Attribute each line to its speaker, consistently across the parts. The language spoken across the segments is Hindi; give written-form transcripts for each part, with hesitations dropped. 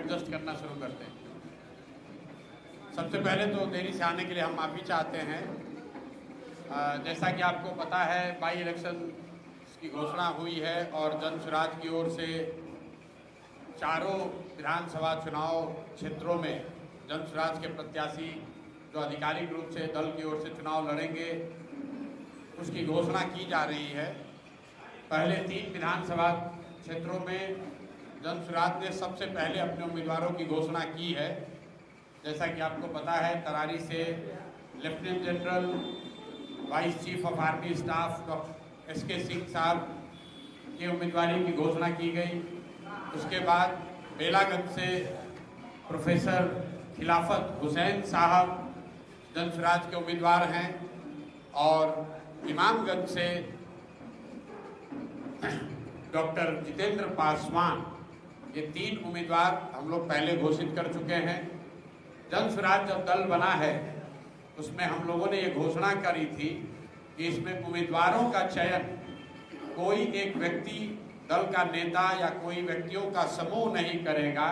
Speaker 1: एडजस्ट करना शुरू करते हैं। सबसे पहले तो देरी से आने के लिए हम माफ़ी चाहते हैं। जैसा कि आपको पता है, बाई इलेक्शन की घोषणा हुई है और जन स्वराज की ओर से चारों विधानसभा चुनाव क्षेत्रों में जन स्वराज के प्रत्याशी जो आधिकारिक रूप से दल की ओर से चुनाव लड़ेंगे उसकी घोषणा की जा रही है। पहले 3 विधानसभा क्षेत्रों में जन स्वराज ने सबसे पहले अपने उम्मीदवारों की घोषणा की है। जैसा कि आपको पता है, तरारी से lieutenant general vice chief of army staff doctor S K. Singh साहब की उम्मीदवारी की घोषणा की गई। उसके बाद बेलागंज से प्रोफेसर खिलाफत हुसैन साहब जन स्वराज के उम्मीदवार हैं और इमामगंज से डॉक्टर जितेंद्र पासवान, ये 3 उम्मीदवार हम लोग पहले घोषित कर चुके हैं। जन स्वराज जब दल बना है उसमें हम लोगों ने ये घोषणा करी थी कि इसमें उम्मीदवारों का चयन कोई एक व्यक्ति, दल का नेता या कोई व्यक्तियों का समूह नहीं करेगा,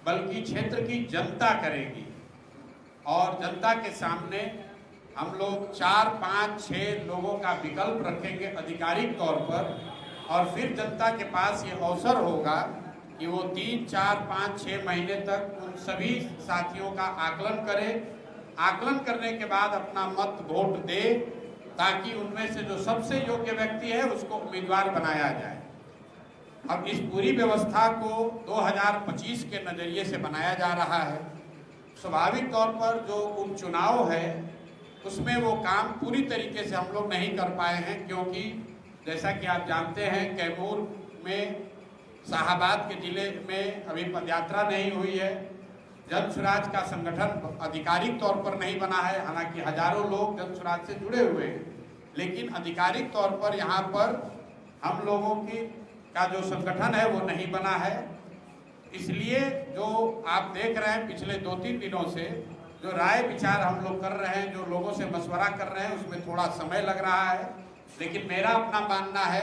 Speaker 1: बल्कि क्षेत्र की जनता करेगी। और जनता के सामने हम लोग 4, 5, 6 लोगों का विकल्प रखेंगे आधिकारिक तौर पर, और फिर जनता के पास ये अवसर होगा कि वो 3, 4, 5, 6 महीने तक उन सभी साथियों का आकलन करे। आकलन करने के बाद अपना मत वोट दे, ताकि उनमें से जो सबसे योग्य व्यक्ति है उसको उम्मीदवार बनाया जाए। अब इस पूरी व्यवस्था को 2025 के नज़रिए से बनाया जा रहा है। स्वाभाविक तौर पर जो उपचुनाव है उसमें वो काम पूरी तरीके से हम लोग नहीं कर पाए हैं, क्योंकि जैसा कि आप जानते हैं, कैमूर में, शाहाबाद के जिले में अभी पदयात्रा नहीं हुई है। जन स्वराज का संगठन आधिकारिक तौर पर नहीं बना है, हालांकि हजारों लोग जन स्वराज से जुड़े हुए हैं, लेकिन आधिकारिक तौर पर यहाँ पर हम लोगों की का जो संगठन है वो नहीं बना है। इसलिए जो आप देख रहे हैं पिछले 2-3 दिनों से जो राय विचार हम लोग कर रहे हैं, जो लोगों से मशवरा कर रहे हैं, उसमें थोड़ा समय लग रहा है। लेकिन मेरा अपना मानना है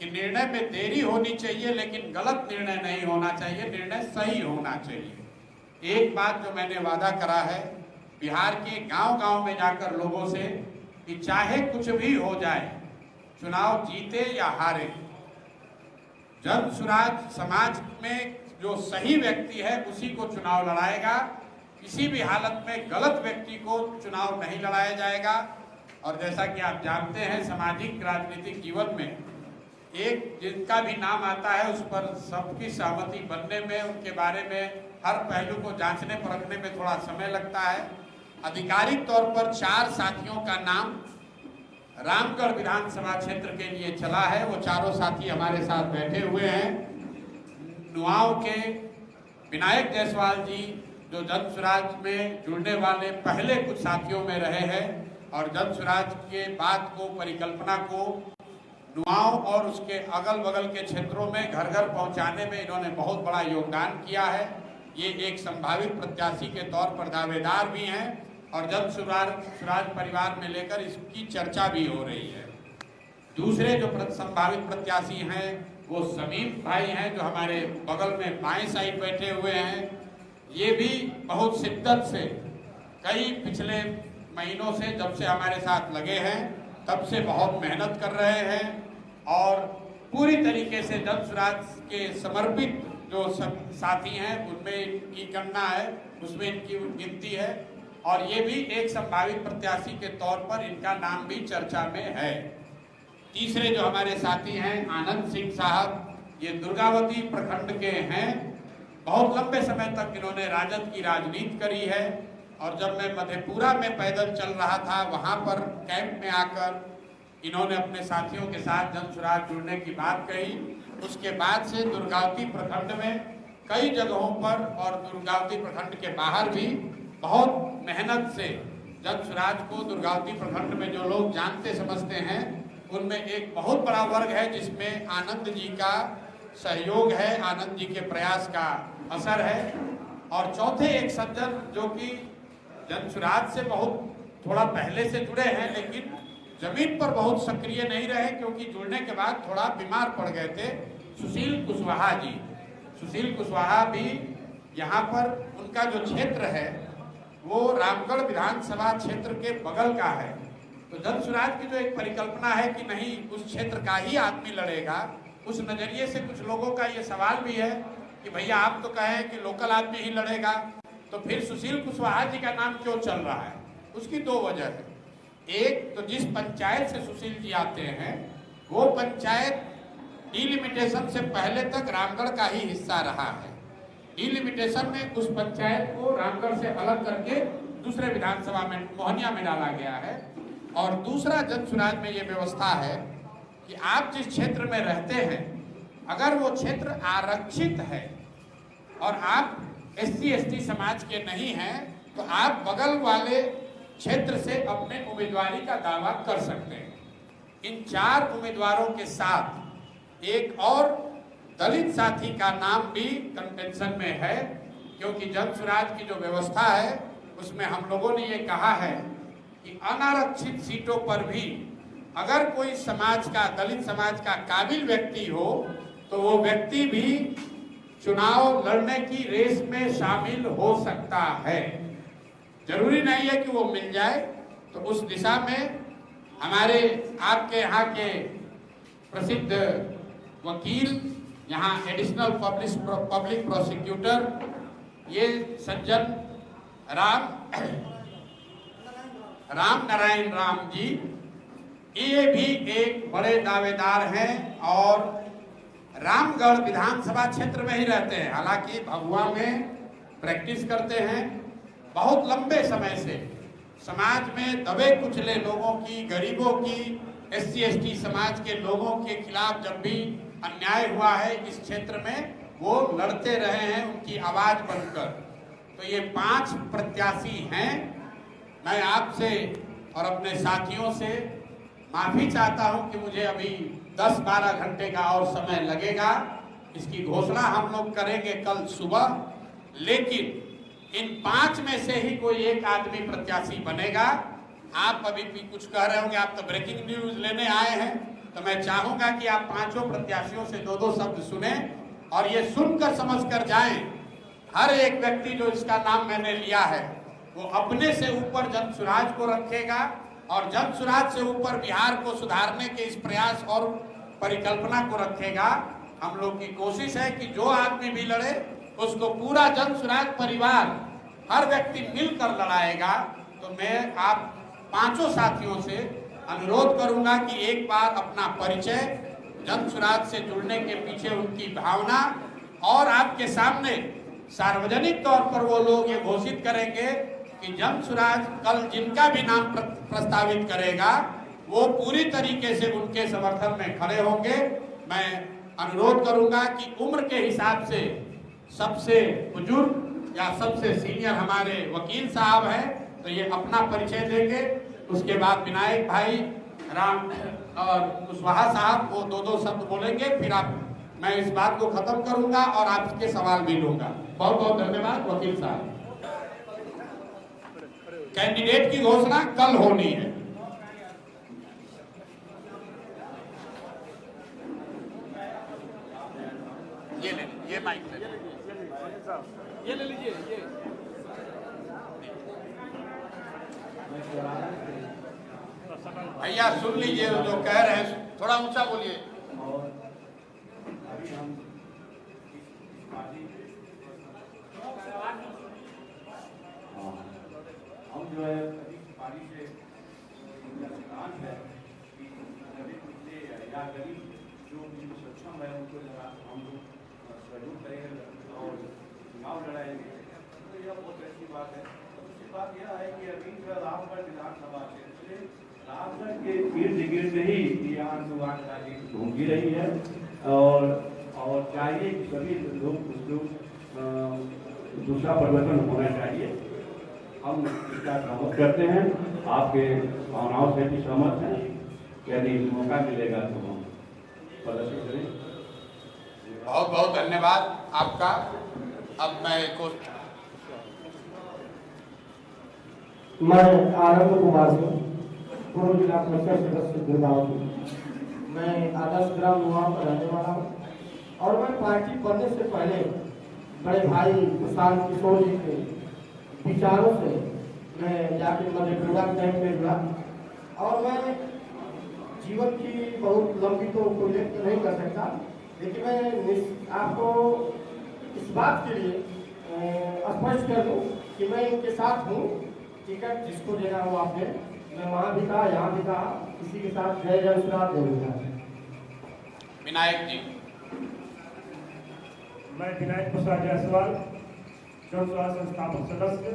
Speaker 1: कि निर्णय में देरी होनी चाहिए, लेकिन गलत निर्णय नहीं होना चाहिए, निर्णय सही होना चाहिए। एक बात जो मैंने वादा करा है बिहार के गांव-गांव में जाकर लोगों से, कि चाहे कुछ भी हो जाए, चुनाव जीते या हारे, जन स्वराज समाज में जो सही व्यक्ति है उसी को चुनाव लड़ाएगा। किसी भी हालत में गलत व्यक्ति को चुनाव नहीं लड़ाया जाएगा। और जैसा कि आप जानते हैं, सामाजिक राजनीतिक जीवन में एक जिनका भी नाम आता है उस पर सबकी सहमति बनने में, उनके बारे में हर पहलू को जांचने परखने में थोड़ा समय लगता है। आधिकारिक तौर पर 4 साथियों का नाम रामगढ़ विधानसभा क्षेत्र के लिए चला है। वो चारों साथी हमारे साथ बैठे हुए हैं। नुआव के विनायक जायसवाल जी, जो जन स्वराज में जुड़ने वाले पहले कुछ साथियों में रहे हैं और जन स्वराज के बात को, परिकल्पना को नुआव और उसके अगल बगल के क्षेत्रों में घर घर पहुंचाने में इन्होंने बहुत बड़ा योगदान किया है। ये एक संभावित प्रत्याशी के तौर पर दावेदार भी हैं और जन स्वराज परिवार में लेकर इसकी चर्चा भी हो रही है। दूसरे जो संभावित प्रत्याशी हैं वो समीम भाई हैं, जो हमारे बगल में बाएं साइड बैठे हुए हैं। ये भी बहुत शिद्दत से कई पिछले महीनों से, जब से हमारे साथ लगे हैं तब से बहुत मेहनत कर रहे हैं और पूरी तरीके से जन स्वराज के समर्पित जो साथी हैं उनमें इनकी गणना है, उसमें इनकी गिनती है। और ये भी एक संभावित प्रत्याशी के तौर पर इनका नाम भी चर्चा में है। तीसरे जो हमारे साथी हैं आनंद सिंह साहब, ये दुर्गावती प्रखंड के हैं। बहुत लंबे समय तक इन्होंने राजद की राजनीति करी है और जब मैं मधेपुरा में पैदल चल रहा था, वहाँ पर कैंप में आकर इन्होंने अपने साथियों के साथ जन स्वराज जुड़ने की बात कही। उसके बाद से दुर्गावती प्रखंड में कई जगहों पर और दुर्गावती प्रखंड के बाहर भी बहुत मेहनत से जन स्वराज को दुर्गावती प्रखंड में जो लोग जानते समझते हैं उनमें एक बहुत बड़ा वर्ग है जिसमें आनंद जी का सहयोग है, आनंद जी के प्रयास का असर है। और चौथे एक सज्जन जो कि जन स्वराज से बहुत थोड़ा पहले से जुड़े हैं लेकिन जमीन पर बहुत सक्रिय नहीं रहे, क्योंकि जुड़ने के बाद थोड़ा बीमार पड़ गए थे, सुशील कुशवाहा जी। सुशील कुशवाहा भी यहाँ पर उनका जो क्षेत्र है वो रामगढ़ विधानसभा क्षेत्र के बगल का है। तो जन सुराज की जो एक परिकल्पना है कि नहीं उस क्षेत्र का ही आदमी लड़ेगा, उस नजरिए से कुछ लोगों का ये सवाल भी है कि भैया आप तो कहें कि लोकल आदमी ही लड़ेगा, तो फिर सुशील कुशवाहा जी का नाम क्यों चल रहा है? उसकी दो वजह है। एक तो जिस पंचायत से सुशील जी आते हैं वो पंचायत डिलिमिटेशन से पहले तक रामगढ़ का ही हिस्सा रहा है। डिलिमिटेशन में उस पंचायत को रामगढ़ से अलग करके दूसरे विधानसभा में मोहनिया में डाला गया है। और दूसरा जन सुराज में ये व्यवस्था है कि आप जिस क्षेत्र में रहते हैं अगर वो क्षेत्र आरक्षित है और आप SC/ST समाज के नहीं हैं तो आप बगल वाले क्षेत्र से अपने उम्मीदवारी का दावा कर सकते हैं। इन 4 उम्मीदवारों के साथ एक और दलित साथी का नाम भी कंटेंशन में है, क्योंकि जन सुराज की जो व्यवस्था है उसमें हम लोगों ने ये कहा है कि अनारक्षित सीटों पर भी अगर कोई समाज का, दलित समाज का काबिल व्यक्ति हो तो वो व्यक्ति भी चुनाव लड़ने की रेस में शामिल हो सकता है। जरूरी नहीं है कि वो मिल जाए। तो उस दिशा में हमारे आपके यहाँ के प्रसिद्ध वकील, यहाँ एडिशनल पब्लिक प्रोसिक्यूटर ये सज्जन राम नारायण राम जी, ये भी एक बड़े दावेदार हैं और रामगढ़ विधानसभा क्षेत्र में ही रहते हैं। हालांकि भभुआ में प्रैक्टिस करते हैं। बहुत लंबे समय से समाज में दबे कुचले लोगों की, गरीबों की, SC/ST समाज के लोगों के खिलाफ जब भी अन्याय हुआ है इस क्षेत्र में वो लड़ते रहे हैं उनकी आवाज बनकर। तो ये 5 प्रत्याशी हैं। मैं आपसे और अपने साथियों से माफी चाहता हूं कि मुझे अभी 10-12 घंटे का और समय लगेगा। इसकी घोषणा हम लोग करेंगे कल सुबह, लेकिन इन 5 में से ही कोई एक आदमी प्रत्याशी बनेगा। आप अभी भी कुछ कह रहे होंगे, आप तो ब्रेकिंग न्यूज लेने आए हैं, तो मैं चाहूंगा कि आप 5 प्रत्याशियों से 2-2 शब्द सुने और ये सुनकर समझकर जाएं। हर एक व्यक्ति जो इसका नाम मैंने लिया है वो अपने से ऊपर जन सुराज को रखेगा और जन सुराज से ऊपर बिहार को सुधारने के इस प्रयास और परिकल्पना को रखेगा। हम लोग की कोशिश है कि जो आदमी भी लड़े उसको पूरा जन सुराज परिवार, हर व्यक्ति मिलकर लड़ाएगा। तो मैं आप 5 साथियों से अनुरोध करूंगा कि एक बार अपना परिचय, जन सुराज से जुड़ने के पीछे उनकी भावना और आपके सामने सार्वजनिक तौर पर वो लोग ये घोषित करेंगे कि जन सुराज कल जिनका भी नाम प्रस्तावित करेगा वो पूरी तरीके से उनके समर्थन में खड़े होंगे। मैं अनुरोध करूंगा कि उम्र के हिसाब से सबसे बुजुर्ग या सबसे सीनियर हमारे वकील साहब हैं, तो ये अपना परिचय देंगे। उसके बाद विनायक भाई, राम और कुशवाहा साहब वो 2-2 शब्द बोलेंगे। फिर मैं इस बात को खत्म करूंगा और आपके सवाल भी लूंगा। बहुत बहुत धन्यवाद वकील साहब। कैंडिडेट की घोषणा कल होनी है। ये माइक ये ले लीजिए। भैया सुन लीजिए जो कह रहे हैं, थोड़ा ऊंचा बोलिए।
Speaker 2: हम जो है पानी से है कि या गरीब जो सक्षम है उनको हम लोग सहयोग करेंगे और चुनाव लड़ाएंगे। तो यह बहुत अच्छी बात है। दूसरी बात यह है कि अभी जो रामगढ़ विधानसभा क्षेत्र रामगढ़ के इर्द गिर्द ही ये आंदोलन राजनीति घूमती रही है और चाहिए कि सभी लोग दूसरा परिवर्तन होना चाहिए। हम इसका सहमत करते हैं, आपके भावनाओं से भी सहमत हैं। यदि मौका मिलेगा तो हम प्रदर्शन करें।
Speaker 1: बहुत बहुत धन्यवाद आपका। अब
Speaker 3: मैं आनंद कुमार सिंह, पूर्व जिला परिषद सदस्य दुर्गावती। मैं आदर्श ग्राम वहाँ पर रहने वाला हूँ और मैं पार्टी बनने से पहले बड़े भाई प्रशांत किशोर जी के विचारों से मैं जाके मधेपुरा कैंप में जुड़ा और मैं जीवन की बहुत लंबी तो उल्लेख नहीं कर सकता, लेकिन मैं आपको इस बात के लिए स्पष्ट कर दूं कि मैं इनके साथ हूँ। टिकट जिसको देना हो आपने, मैं वहाँ भी कहा, यहाँ भी कहा, किसी के साथ जय जयसुराज जय।
Speaker 1: विनायक जी।
Speaker 4: मैं विनायक प्रसाद जायसवाल, जन स्वराज संस्थापक सदस्य।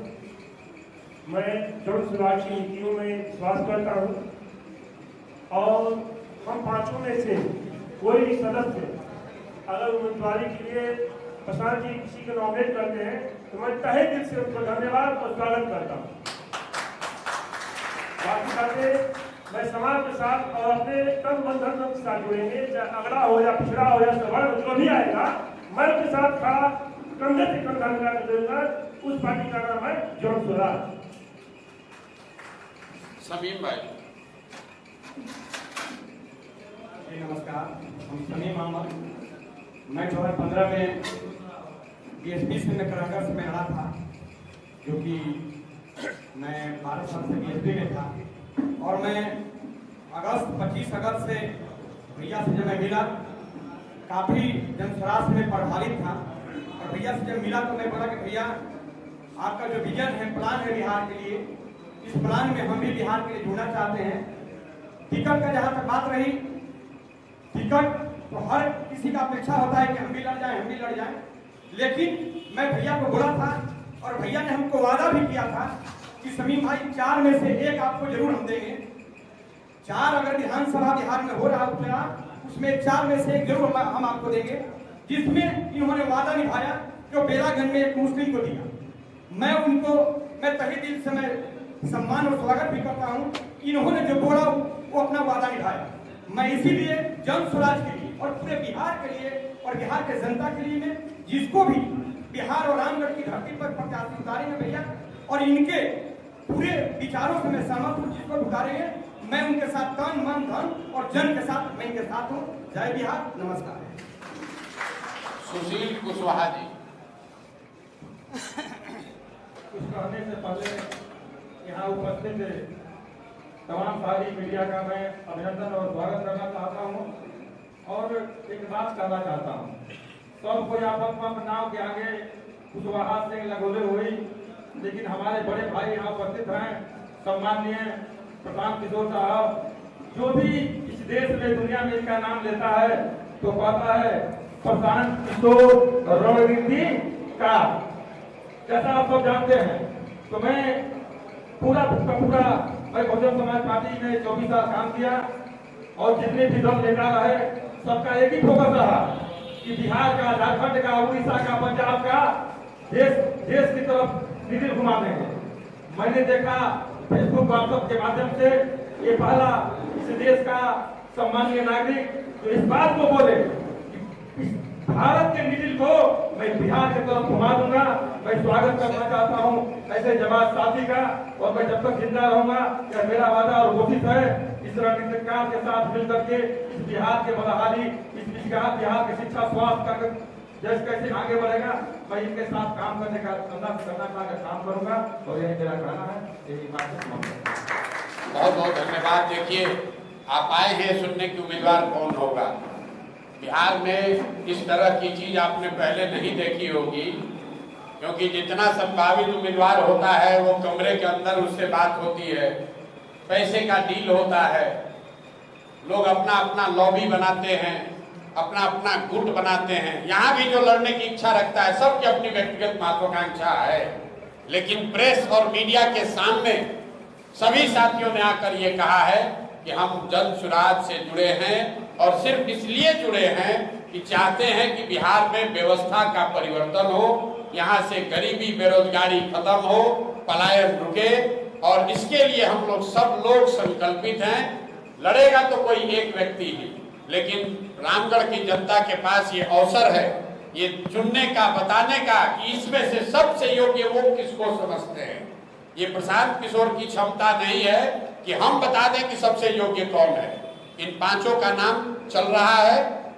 Speaker 4: मैं जन स्वराज की नीतियों में विश्वास करता हूँ और हम पांचों में से कोई भी सदस्य अगर उम्मीदवारी के लिए प्रशांत जी किसी को नॉमिनेट करते हैं तो मैं तहे दिल से उनको धन्यवाद और स्वागत करता हूँ। बाकी बातें मैं समाज के साथ और अपने तन बंधन के साथ जुड़ेंगे, चाहे अगड़ा हो या पिछड़ा हो या सवर्ण जो भी आएगा, मैं उनके साथ खड़ा कंधे से कंधा मिला कर दूंगा। उस पार्टी का नाम है जन स्वराज।
Speaker 1: समीम भाई।
Speaker 5: नमस्कार, हम समीम अहमद। मैं 2015 में बीएसपी से नकरागर से मैं हरा था, जो कि मैं 12 साल से बीएसपी में था और मैं 25 अगस्त से भैया से जब मैं मिला काफ़ी जनस्वराज में प्रभावित था और भैया से जब मिला तो मैं बोला कि भैया आपका जो विजन है, प्लान है बिहार के लिए, इस प्लान में हम भी बिहार के लिए जुड़ना चाहते हैं। टिकट का जहाँ तक बात रही, टिकट तो हर किसी का अपेक्षा होता है कि हम भी लड़ जाएं, लेकिन मैं भैया को बोला था और भैया ने हमको वादा भी किया था कि समीम भाई 4 में से 1 आपको जरूर हम देंगे। 4 अगर विधानसभा बिहार में हो रहा उपचुनाव, उसमें 4 में से 1 जरूर हम आपको देंगे, जिसमें इन्होंने वादा निभाया जो बेलागंज में एक मुस्लिम को दिया। मैं तहे दिल से मैं सम्मान और स्वागत भी करता हूँ। इन्होंने जो बोला वो अपना वादा निभाया। मैं इसीलिए जन स्वराज के लिए और पूरे बिहार के लिए और बिहार के जनता के लिए मैं जिसको भी बिहार और रामगढ़ की धरती पर प्रत्याशी उतारेंगे भैया और इनके पूरे विचारों से मैं सहमत हूँ, जिसको उतारेंगे मैं उनके साथ तन मन धन और जन के साथ मैं इनके साथ हूँ। जय बिहार, नमस्कार।
Speaker 1: सुशील कुशवाहा जी।
Speaker 6: कुछ कहने से पहले यहाँ उपस्थित तमाम सारी मीडिया का मैं अभिनंदन और स्वागत करना चाहता हूँ और एक बात कहना चाहता हूँ। सब कोई आपस नाव के आगे कुशवाहा से लगोले हुई, लेकिन हमारे बड़े भाई यहाँ उपस्थित हैं, सम्माननीय प्रशांत किशोर साहब, जो भी इस देश में दुनिया में इनका नाम लेता है तो कहता है प्रशांत किशोर रणनीति का, जैसा आप सब जानते हैं। तो मैं पूरा मैं बहुजन समाज पार्टी में 24 साल काम किया और जितने भी दल लेकर रहे सबका एक ही फोकस रहा कि बिहार का, झारखंड का, उड़ीसा का, पंजाब का देश की तरफ निधि घुमा देंगे। मैंने देखा फेसबुक व्हाट्सएप के माध्यम से ये पहला इस देश का सम्मानीय नागरिक तो इस बात को बोले कि भारत के निधि को मैं बिहार की तरफ घुमा दूंगा। मैं स्वागत करना चाहता हूं ऐसे जमात साथी का और मैं जब तक जिंदा रहूंगा यह मेरा वादा और घोषित है। इस रणनीतिकार के साथ मिलकर के इस बिहार के बदहाली, इस बिहार की शिक्षा, स्वास्थ्य का जैसे कैसे आगे बढ़ेगा, मैं इनके साथ काम करने का काम करूंगा और यही मेरा कहना है। यही बात
Speaker 1: बहुत बहुत धन्यवाद। देखिए, आप आए हैं सुनने की उम्मीदवार कौन होगा। बिहार में इस तरह की चीज आपने पहले नहीं देखी होगी, क्योंकि जितना संभावित उम्मीदवार होता है वो कमरे के अंदर उससे बात होती है, पैसे का डील होता है, लोग अपना अपना लॉबी बनाते हैं, अपना अपना गुट बनाते हैं। यहाँ भी जो लड़ने की इच्छा रखता है सबकी अपनी व्यक्तिगत महत्वाकांक्षा है, लेकिन प्रेस और मीडिया के सामने सभी साथियों ने आकर ये कहा है कि हम जन स्वराज से जुड़े हैं और सिर्फ इसलिए जुड़े हैं कि चाहते हैं कि बिहार में व्यवस्था का परिवर्तन हो, यहाँ से गरीबी बेरोजगारी खत्म हो, पलायन रुके, और इसके लिए हम लोग सब लोग संकल्पित हैं। लड़ेगा तो कोई एक व्यक्ति ही, लेकिन रामगढ़ की जनता के पास ये अवसर है ये चुनने का, बताने का कि इसमें से सबसे योग्य वो किसको समझते हैं। ये प्रशांत किशोर की क्षमता नहीं है कि हम बता दें कि सबसे योग्य कौन है। इन पांचों का नाम चल रहा है,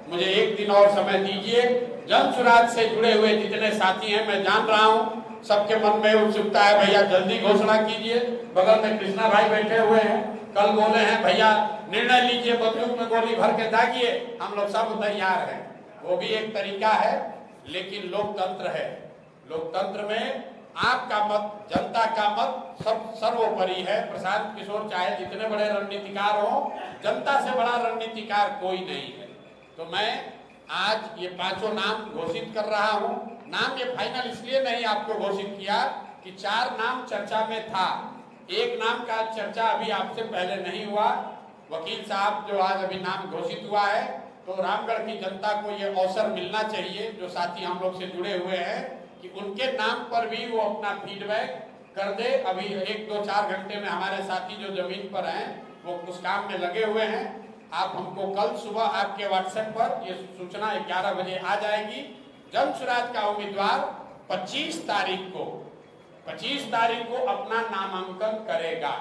Speaker 1: मुझे एक दिन और समय दीजिए, जन सुराज से जुड़े हुए जितने साथी हैं, मैं जान रहा हूं सबके मन में उत्सुकता है, भैया जल्दी घोषणा कीजिए। बगल में कृष्णा भाई बैठे हुए हैं, कल बोले हैं भैया निर्णय लीजिए, बंदूक में गोली भर के दागिए, हम लोग सब तैयार हैं। वो भी एक तरीका है, लेकिन लोकतंत्र है। लोकतंत्र में आपका मत, जनता का मत सब सर्वोपरि है। प्रशांत किशोर चाहे जितने बड़े रणनीतिकार हो, जनता से बड़ा रणनीतिकार कोई नहीं है। तो मैं आज ये 5 नाम घोषित कर रहा हूं। नाम ये फाइनल इसलिए नहीं आपको घोषित किया कि 4 नाम चर्चा में था, एक नाम का चर्चा अभी आपसे पहले नहीं हुआ। वकील साहब जो आज अभी नाम घोषित हुआ है, तो रामगढ़ की जनता को ये अवसर मिलना चाहिए, जो साथी हम लोग से जुड़े हुए हैं, कि उनके नाम पर भी वो अपना फीडबैक कर दे। अभी 1-2-4 घंटे में हमारे साथी जो जमीन पर हैं वो उस काम में लगे हुए हैं। आप हमको कल सुबह आपके व्हाट्सएप पर ये सूचना 11 बजे आ जाएगी। जन सुराज का उम्मीदवार 25 तारीख को अपना नामांकन करेगा।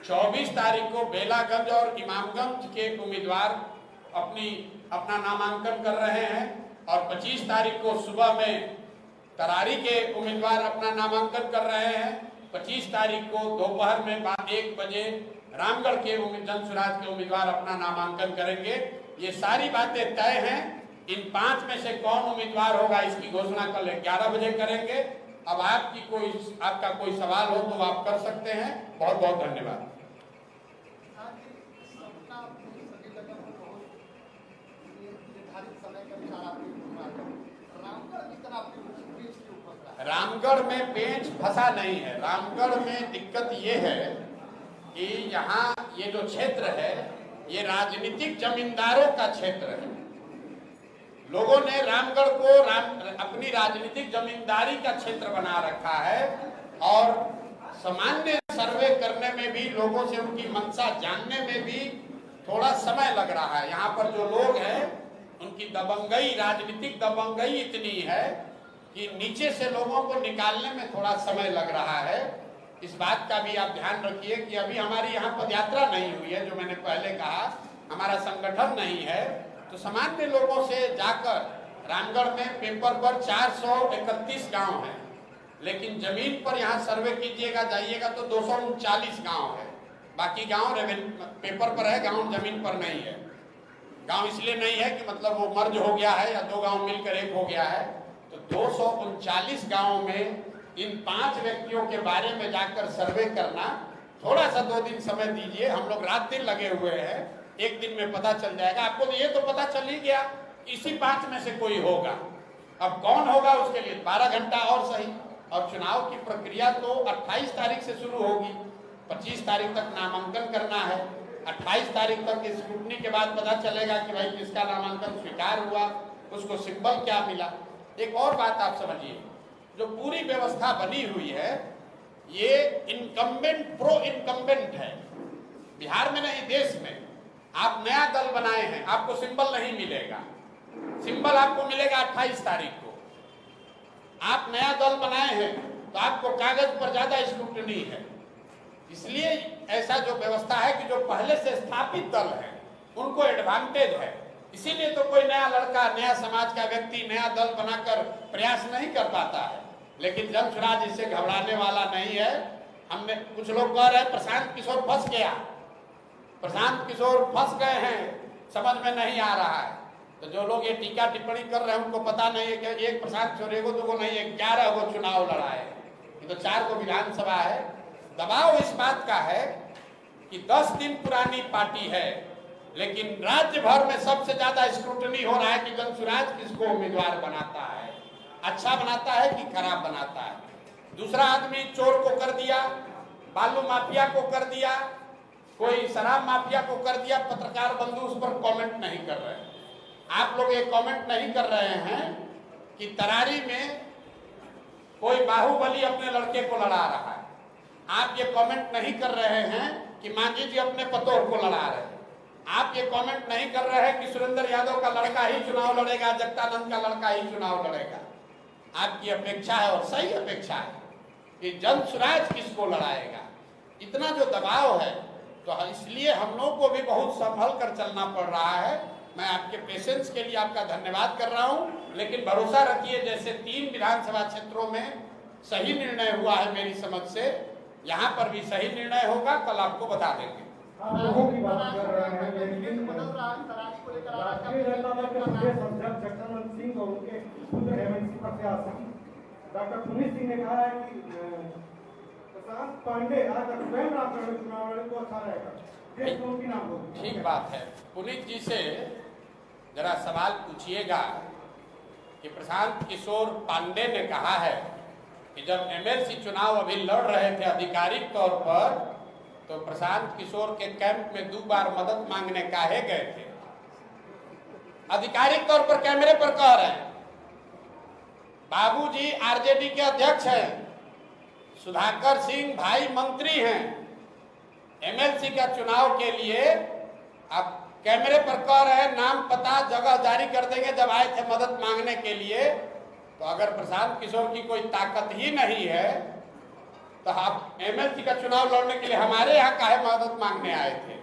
Speaker 1: 24 तारीख को बेलागंज और इमामगंज के उम्मीदवार अपना नामांकन कर रहे हैं, और 25 तारीख को सुबह में तरारी के उम्मीदवार अपना नामांकन कर रहे हैं। 25 तारीख को दोपहर में 1 बजे रामगढ़ के जन सुराज के उम्मीदवार अपना नामांकन करेंगे। ये सारी बातें तय हैं। इन 5 में से कौन उम्मीदवार होगा इसकी घोषणा कल 11 बजे करेंगे। अब आपका कोई सवाल हो तो आप कर सकते हैं। बहुत बहुत धन्यवाद। रामगढ़ में पेंच फंसा नहीं है। रामगढ़ में दिक्कत ये है कि यहाँ ये जो क्षेत्र है ये राजनीतिक जमींदारों का क्षेत्र है। लोगों ने रामगढ़ को अपनी राजनीतिक जमींदारी का क्षेत्र बना रखा है, और सामान्य सर्वे करने में भी, लोगों से उनकी मंशा जानने में भी थोड़ा समय लग रहा है। यहाँ पर जो लोग हैं उनकी दबंगई, राजनीतिक दबंगई इतनी है कि नीचे से लोगों को निकालने में थोड़ा समय लग रहा है। इस बात का भी आप ध्यान रखिए कि अभी हमारी यहाँ पदयात्रा नहीं हुई है, जो मैंने पहले कहा, हमारा संगठन नहीं है। तो सामान्य लोगों से जाकर रामगढ़ में पेपर पर 431 गांव है, लेकिन जमीन पर यहाँ सर्वे कीजिएगा, जाइएगा तो 239 गांव है। बाकी गांव पेपर पर है, गांव जमीन पर नहीं है। गांव इसलिए नहीं है कि मतलब वो मर्ज हो गया है या 2 गांव मिलकर एक हो गया है। तो 239 गांवों में इन 5 व्यक्तियों के बारे में जाकर सर्वे करना, थोड़ा सा 2 दिन समय दीजिए। हम लोग रात दिन लगे हुए हैं, 1 दिन में पता चल जाएगा। आपको तो ये तो पता चल ही गया, इसी 5 में से कोई होगा। अब कौन होगा उसके लिए 12 घंटा और सही। और चुनाव की प्रक्रिया तो 28 तारीख से शुरू होगी। 25 तारीख तक नामांकन करना है। 28 तारीख तक स्क्रूटनी के बाद पता चलेगा कि भाई किसका नामांकन स्वीकार हुआ, उसको सिंबल क्या मिला। एक और बात आप समझिए, जो पूरी व्यवस्था बनी हुई है ये इनकम्बेंट प्रो इनकम्बेंट है। बिहार में नहीं, देश में। आप नया दल बनाए हैं, आपको सिंबल नहीं मिलेगा। सिंबल आपको मिलेगा 28 तारीख को। आप नया दल बनाए हैं तो आपको कागज पर ज्यादा स्क्रूटनी है। इसलिए ऐसा जो व्यवस्था है कि जो पहले से स्थापित दल है उनको एडवांटेज है। इसीलिए तो कोई नया लड़का, नया समाज का व्यक्ति नया दल बनाकर प्रयास नहीं कर पाता है। लेकिन जन सुराज इससे घबराने वाला नहीं है। हमने, कुछ लोग कह रहे हैं प्रशांत किशोर फंस गया, प्रशांत किशोर फंस गए हैं, समझ में नहीं आ रहा है। तो जो लोग ये टीका टिप्पणी कर रहे हैं उनको पता नहीं है कि एक प्रशांत किशोर एगो दूगो नहीं, 11 गो चुनाव लड़ाए। ये तो 4 गो विधानसभा है। दबाव इस बात का है कि 10 दिन पुरानी पार्टी है, लेकिन राज्य भर में सबसे ज्यादा स्क्रूटनी हो रहा है कि जन सुराज किसको उम्मीदवार बनाता है, अच्छा बनाता है कि खराब बनाता है। दूसरा आदमी चोर को कर दिया, बालू माफिया को कर दिया, कोई शराब माफिया को कर दिया, पत्रकार बंधु उस पर कमेंट नहीं कर रहे हैं। आप लोग ये कमेंट नहीं कर रहे हैं कि तरारी में कोई बाहुबली अपने लड़के को लड़ा रहा है। आप ये कमेंट नहीं कर रहे हैं कि मांझी जी अपने पतोह को लड़ा रहे हैं। आप ये कमेंट नहीं कर रहे हैं कि सुरेंद्र यादव का लड़का ही चुनाव लड़ेगा, जगदानंद का लड़का ही चुनाव लड़ेगा। आपकी अपेक्षा है, और सही अपेक्षा है, कि जन सुराज किसको लड़ाएगा। इतना जो दबाव है, तो इसलिए हम लोग को भी बहुत संभल कर चलना पड़ रहा है। मैं आपके पेशेंस के लिए आपका धन्यवाद कर रहा हूँ। लेकिन भरोसा रखिए जैसे 3 विधानसभा क्षेत्रों में सही निर्णय हुआ है मेरी समझ से, यहाँ पर भी सही निर्णय होगा, कल आपको बता देंगे।
Speaker 6: आप लोगों की बात कर रहे हैं, लेकिन राष्ट्रीय जनता दल के प्रदेश अध्यक्ष जगदानंद सिंह और उनके पुत्र हेमंत सिंह प्रत्याशी डॉक्टर पुनीत सिंह ने कहा है कि प्रशांत पांडे आज स्वयं रामगढ़ में चुनाव लड़े तो अच्छा रहेगा। देश में उनकी नाम होगी।
Speaker 1: ठीक बात है। पुनीत जी से जरा सवाल पूछिएगा कि प्रशांत किशोर पांडे ने कहा है कि जब एमएलसी चुनाव अभी लड़ रहे थे आधिकारिक तौर पर, तो प्रशांत किशोर के कैंप में 2 बार मदद मांगने काहे गए थे। आधिकारिक तौर पर कैमरे पर कह रहे हैं। बाबूजी आरजेडी के अध्यक्ष हैं, सुधाकर सिंह भाई मंत्री हैं। एमएलसी का चुनाव के लिए आप कैमरे पर कह रहे हैं नाम पता जगह जारी कर देंगे जब आए थे मदद मांगने के लिए। तो अगर प्रशांत किशोर की कोई ताकत ही नहीं है तो आप एमएलसी का चुनाव लड़ने के लिए हमारे यहाँ काहे मदद मांगने आए थे।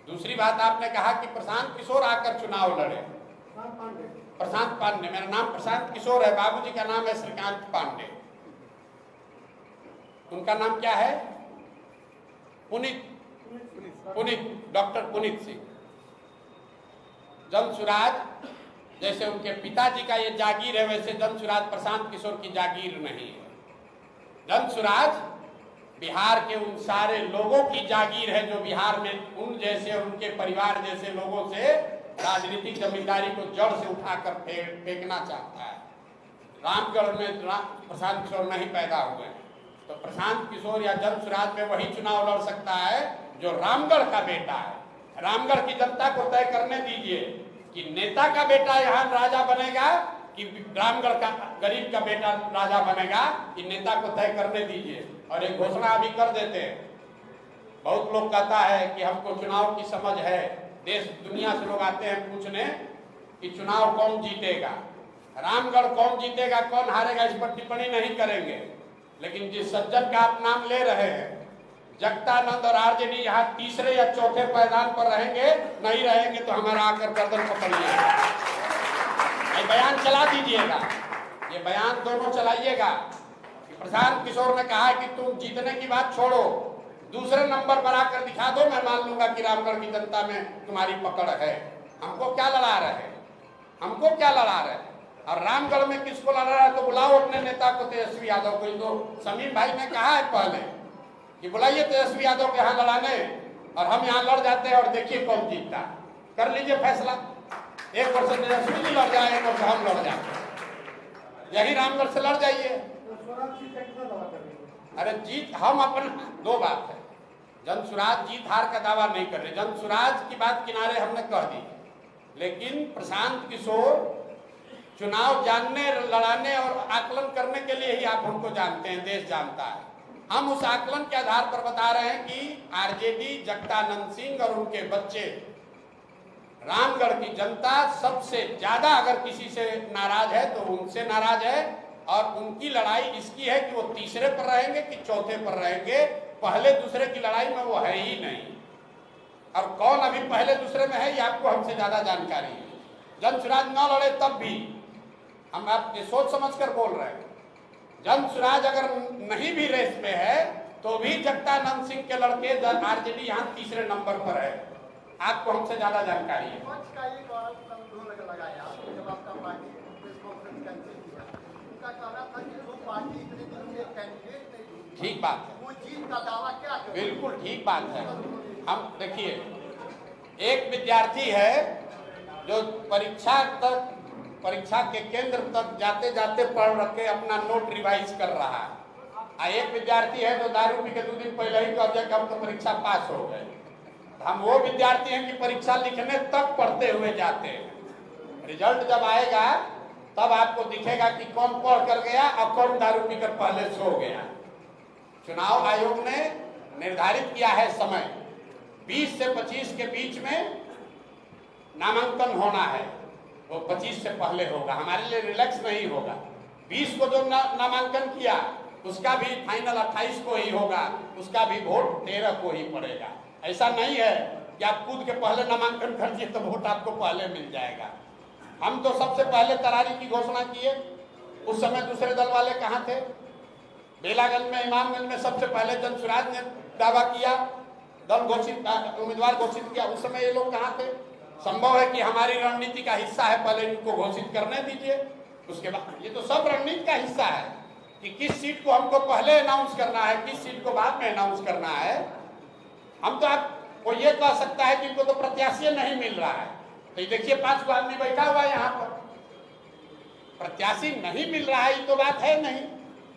Speaker 1: दूसरी बात आपने कहा कि प्रशांत किशोर आकर चुनाव लड़े। प्रशांत पांडे, मेरा नाम प्रशांत किशोर है, बाबूजी का नाम है श्रीकांत पांडे, उनका नाम क्या है? पुनीत, डॉक्टर पुनीत सिंह। जनसुराज जैसे उनके पिताजी का ये जागीर है, वैसे जनसुराज प्रशांत किशोर की जागीर नहीं है। जनसुराज बिहार के उन सारे लोगों की जागीर है जो बिहार में उन जैसे और उनके परिवार जैसे लोगों से राजनीतिक जमींदारी को जड़ से उठाकर फेंकना चाहता है। रामगढ़ में प्रशांत किशोर नहीं पैदा हुए हैं, तो प्रशांत किशोर या जनसुराज में वही चुनाव लड़ सकता है जो रामगढ़ का बेटा है। रामगढ़ की जनता को तय करने दीजिए कि नेता का बेटा यहाँ राजा बनेगा कि रामगढ़ का गरीब का बेटा राजा बनेगा, कि नेता को तय करने दीजिए। और एक घोषणा अभी कर देते हैं। बहुत लोग कहता है कि हमको चुनाव की समझ है, देश दुनिया से लोग आते हैं पूछने कि चुनाव कौन जीतेगा, रामगढ़ कौन जीतेगा कौन हारेगा, इस पर टिप्पणी नहीं करेंगे। लेकिन जिस सज्जन का आप नाम ले रहे हैं, जगदानंद और आरजेडी यहाँ तीसरे या चौथे पायदान पर रहेंगे, नहीं रहेंगे तो हमारा आकर गर्दन पकड़िएगा। ये बयान चला दीजिएगा, ये बयान दोनों चलाइएगा। प्रशांत किशोर ने कहा कि तुम जीतने की बात छोड़ो, दूसरे नंबर पर आकर दिखा दो, मैं मान लूंगा कि रामगढ़ की जनता में तुम्हारी पकड़ है। हमको क्या लड़ा रहे, हमको क्या लड़ा रहे? और रामगढ़ में किसको लड़ा रहा है तो बुलाओ अपने नेता को, तेजस्वी यादव को। तो समीम भाई ने कहा है पहले कि बुलाइए तेजस्वी यादव के यहाँ लड़ाने, और हम यहाँ लड़ जाते हैं और देखिए कौन जीतता। कर लीजिए फैसला, 1 वर्ष तेजस्वी जी लड़ जाए, 1 वर्ष हम लड़ जाते, यही रामगढ़ से लड़ जाइए। अरे जीत हम अपन 2 बात है, जनसुराज जीत हार का दावा नहीं कर रहे, जनसुराज की बात किनारे हमने कह दी। लेकिन प्रशांत किशोर चुनाव जानने, लड़ाने और आकलन करने के लिए ही आप हमको जानते हैं, देश जानता है। हम उस आकलन के आधार पर बता रहे हैं कि आरजेडी, जगदानंद सिंह और उनके बच्चे, रामगढ़ की जनता सबसे ज्यादा अगर किसी से नाराज है तो उनसे नाराज है। और उनकी लड़ाई इसकी है कि वो तीसरे पर रहेंगे कि चौथे पर रहेंगे, पहले दूसरे की लड़ाई में वो है ही नहीं। और कौन अभी पहले दूसरे में है ये आपको हमसे ज्यादा जानकारी है। जनसुराज न लड़े तब भी हम आपके सोच समझ कर बोल रहे हैं। जनसुराज अगर नहीं भी रेस में है तो भी जगदानंद सिंह के लड़के आरजेडी यहाँ तीसरे नंबर पर है, आपको हमसे ज्यादा जानकारी है। ठीक बात है, बिल्कुल ठीक बात है। हम देखिए, एक विद्यार्थी है जो परीक्षा के केंद्र तक जाते जाते पढ़ रखे अपना नोट रिवाइज कर रहा है, और एक विद्यार्थी है जो दारू पी के 2 दिन पहले ही कह दिया कि हम तो परीक्षा पास हो गए। हम वो विद्यार्थी हैं कि परीक्षा लिखने तक पढ़ते हुए जाते हैं, रिजल्ट जब आएगा तब आपको दिखेगा कि कौन पढ़ कर गया और कौन दारू पीकर पहले सो गया। चुनाव आयोग ने निर्धारित किया है समय, 20 से 25 के बीच में नामांकन होना है, वो 25 से पहले होगा, हमारे लिए रिलैक्स नहीं होगा। 20 को जो नामांकन किया उसका भी फाइनल 28 को ही होगा, उसका भी वोट 13 को ही पड़ेगा। ऐसा नहीं है कि आप कूद के पहले नामांकन कर दिए तो वोट आपको पहले मिल जाएगा। हम तो सबसे पहले तरारी की घोषणा किए, उस समय दूसरे दल वाले कहाँ थे? बेलागंज में, इमामगंज में सबसे पहले जनसुराज ने दावा किया, दल घोषित, उम्मीदवार घोषित किया, उस समय ये लोग कहाँ थे? संभव है कि हमारी रणनीति का हिस्सा है, पहले इनको घोषित करने दीजिए, उसके बाद। ये तो सब रणनीति का हिस्सा है कि किस सीट को हमको पहले अनाउंस करना है, किस सीट को बाद में अनाउंस करना है। हम तो आपको ये कह सकता है कि इनको तो प्रत्याशी नहीं मिल रहा है, तो ये देखिए 5 गो आदमी बैठा हुआ है यहाँ पर, प्रत्याशी नहीं मिल रहा है, ये तो बात है नहीं।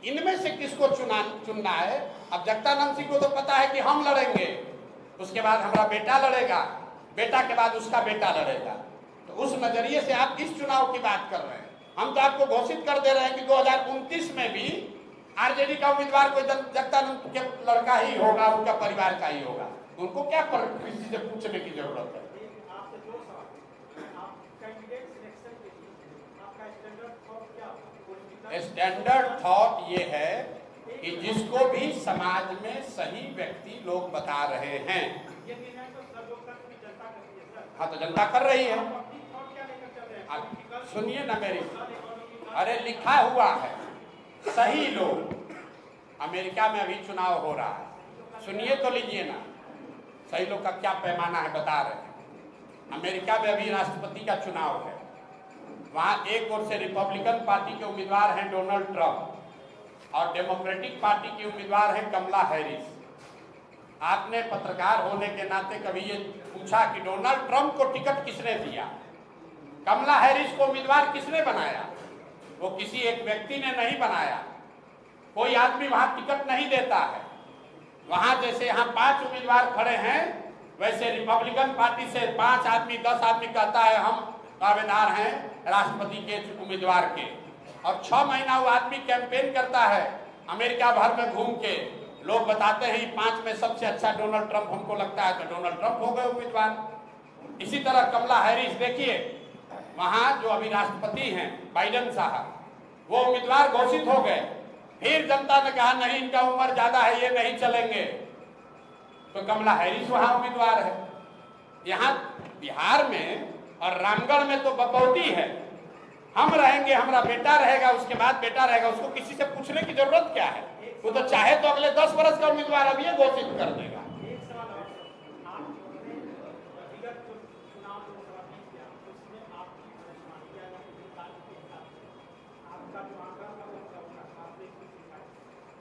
Speaker 1: इनमें से किसको चुनना है? अब जगदानंद सिंह को तो पता है कि हम लड़ेंगे, उसके बाद हमारा बेटा लड़ेगा, बेटा के बाद उसका बेटा लड़ेगा, तो उस नजरिए से आप इस चुनाव की बात कर रहे हैं। हम तो आपको घोषित कर दे रहे हैं कि 2029 में भी आरजेडी का उम्मीदवार कोई जगदानंद के लड़का ही होगा, उनका परिवार का ही होगा, उनको क्या किसी से पूछने की जरूरत है? स्टैंडर्ड थॉट ये है कि जिसको भी समाज में सही व्यक्ति लोग बता रहे हैं, हाँ तो जनता कर रही है। सुनिए ना मेरी, अरे लिखा हुआ है सही लोग। अमेरिका में अभी चुनाव हो रहा है, सुनिए तो लीजिए ना, सही लोग का क्या पैमाना है बता रहे हैं। अमेरिका में अभी राष्ट्रपति का चुनाव है, वहां एक ओर से रिपब्लिकन पार्टी के उम्मीदवार हैं डोनाल्ड ट्रंप और डेमोक्रेटिक पार्टी की उम्मीदवार है कमला हैरिस। आपने पत्रकार होने के नाते कभी ये पूछा कि डोनाल्ड ट्रंप को टिकट किसने दिया, कमला हैरिस को उम्मीदवार किसने बनाया? वो किसी एक व्यक्ति ने नहीं बनाया, कोई आदमी वहां टिकट नहीं देता है। वहां जैसे यहाँ 5 उम्मीदवार खड़े हैं, वैसे रिपब्लिकन पार्टी से 5 आदमी 10 आदमी कहता है हम दावेदार हैं राष्ट्रपति के उम्मीदवार के, और 6 महीना वो आदमी कैंपेन करता है अमेरिका भर में घूम के। लोग बताते हैं 5 में सबसे अच्छा डोनाल्ड ट्रंप हमको लगता है, तो डोनाल्ड ट्रंप हो गए उम्मीदवार। इसी तरह कमला हैरिस देखिए, वहां जो अभी राष्ट्रपति हैं बाइडेन साहब, वो उम्मीदवार घोषित हो गए, फिर जनता ने कहा नहीं इनका उम्र ज्यादा है, ये नहीं चलेंगे, तो कमला हैरिस वहां उम्मीदवार है। यहाँ बिहार में और रामगढ़ में तो बपौती है, हम रहेंगे, हमारा बेटा रहेगा, उसके बाद बेटा रहेगा, उसको किसी से पूछने की जरूरत क्या है? वो तो चाहे तो अगले 10 वर्ष का उम्मीदवार अभी घोषित कर देगा।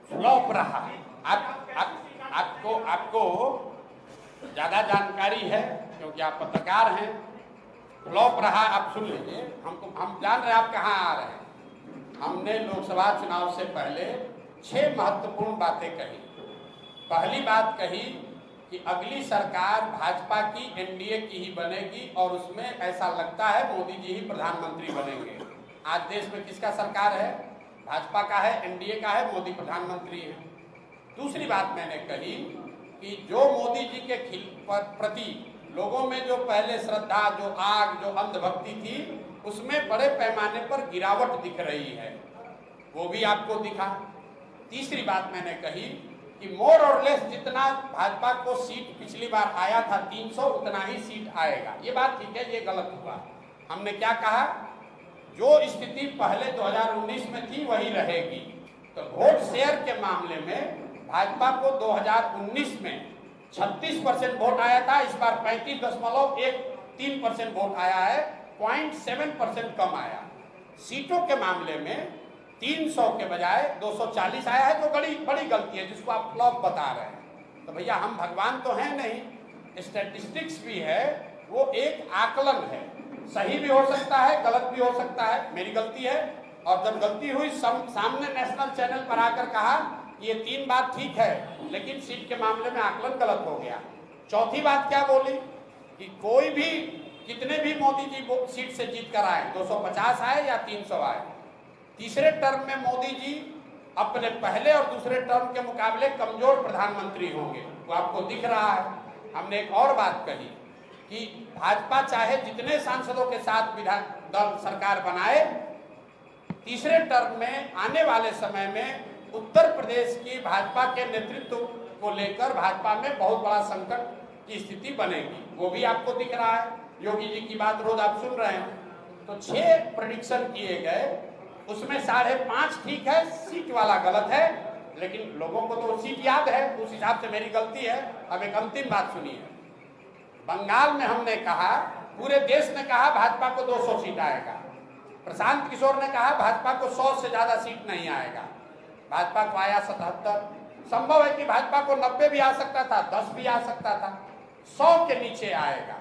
Speaker 1: फ्लॉप रहा। आपको ज्यादा जानकारी है क्योंकि आप पत्रकार हैं। फ्लॉप रहा, आप सुन लीजिए, हम जान रहे हैं आप कहाँ आ रहे हैं। हमने लोकसभा चुनाव से पहले 6 महत्वपूर्ण बातें कही। पहली बात कही कि अगली सरकार भाजपा की एनडीए की ही बनेगी और उसमें ऐसा लगता है मोदी जी ही प्रधानमंत्री बनेंगे। आज देश में किसका सरकार है? भाजपा का है, एनडीए का है, मोदी प्रधानमंत्री है। दूसरी बात मैंने कही कि जो मोदी जी के प्रति लोगों में जो पहले श्रद्धा, जो आग, जो अंधभक्ति थी, उसमें बड़े पैमाने पर गिरावट दिख रही है, वो भी आपको दिखा। तीसरी बात मैंने कही कि मोर और लेस जितना भाजपा को सीट पिछली बार आया था 300, उतना ही सीट आएगा। ये बात ठीक है, ये गलत हुआ। हमने क्या कहा? जो स्थिति पहले 2019 में थी वही रहेगी। तो वोट शेयर के मामले में भाजपा को 2019 में 36% वोट आया था, इस बार 35.13% वोट आया है, 0.7% कम आया। सीटों के मामले में 300 के बजाय 240 आया है, जो बड़ी गलती है, जिसको आप फ्लॉप बता रहे हैं। तो भैया हम भगवान तो हैं नहीं, स्टैटिस्टिक्स भी है, वो एक आकलन है, सही भी हो सकता है, गलत भी हो सकता है। मेरी गलती है, और जब गलती हुई सामने नेशनल चैनल पर आकर कहा ये 3 बात ठीक है, लेकिन सीट के मामले में आकलन गलत हो गया। चौथी बात क्या बोली कि कोई भी कितने भी मोदी जी सीट से जीत कर आए, 250 आए या 300 आए, तीसरे टर्म में मोदी जी अपने पहले और दूसरे टर्म के मुकाबले कमजोर प्रधानमंत्री होंगे, वो आपको दिख रहा है। हमने एक और बात कही कि भाजपा चाहे जितने सांसदों के साथ विधान दल सरकार बनाए, तीसरे टर्म में आने वाले समय में उत्तर प्रदेश की भाजपा के नेतृत्व को लेकर भाजपा में बहुत बड़ा संकट की स्थिति बनेगी, वो भी आपको दिख रहा है। योगी जी की बात रोज आप सुन रहे हैं। तो 6 प्रेडिक्शन किए गए, उसमें 5.5 ठीक है, सीट वाला गलत है, लेकिन लोगों को तो सीट याद है, उस हिसाब से मेरी गलती है। अब एक अंतिम बात सुनिए, बंगाल में हमने कहा, पूरे देश ने कहा भाजपा को 200 सीट आएगा, प्रशांत किशोर ने कहा भाजपा को 100 से ज्यादा सीट नहीं आएगा, भाजपा को आया 77। संभव है कि भाजपा को 90 भी आ सकता था, 10 भी आ सकता था, 100 के नीचे आएगा।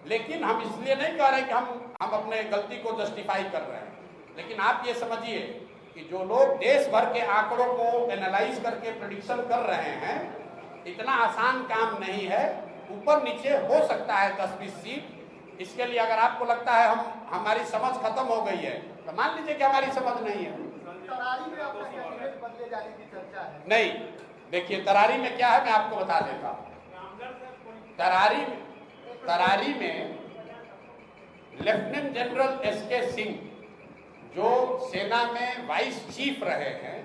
Speaker 1: लेकिन हम इसलिए नहीं कह रहे कि हम अपने गलती को जस्टिफाई कर रहे हैं, लेकिन आप ये समझिए कि जो लोग देश भर के आंकड़ों को एनालाइज करके प्रेडिक्शन कर रहे हैं, इतना आसान काम नहीं है, ऊपर नीचे हो सकता है 10-20 सीट। इसके लिए अगर आपको लगता है हमारी समझ खत्म हो गई है, तो मान लीजिए कि हमारी समझ नहीं है।
Speaker 7: तरारी में आपका कैंडिडेट बदले जाने की चर्चा है।
Speaker 1: नहीं, देखिए तरारी में क्या है, मैं आपको बता देता हूँ। तरारी में लेफ्टिनेंट जनरल एसके सिंह, जो सेना में वाइस चीफ रहे हैं,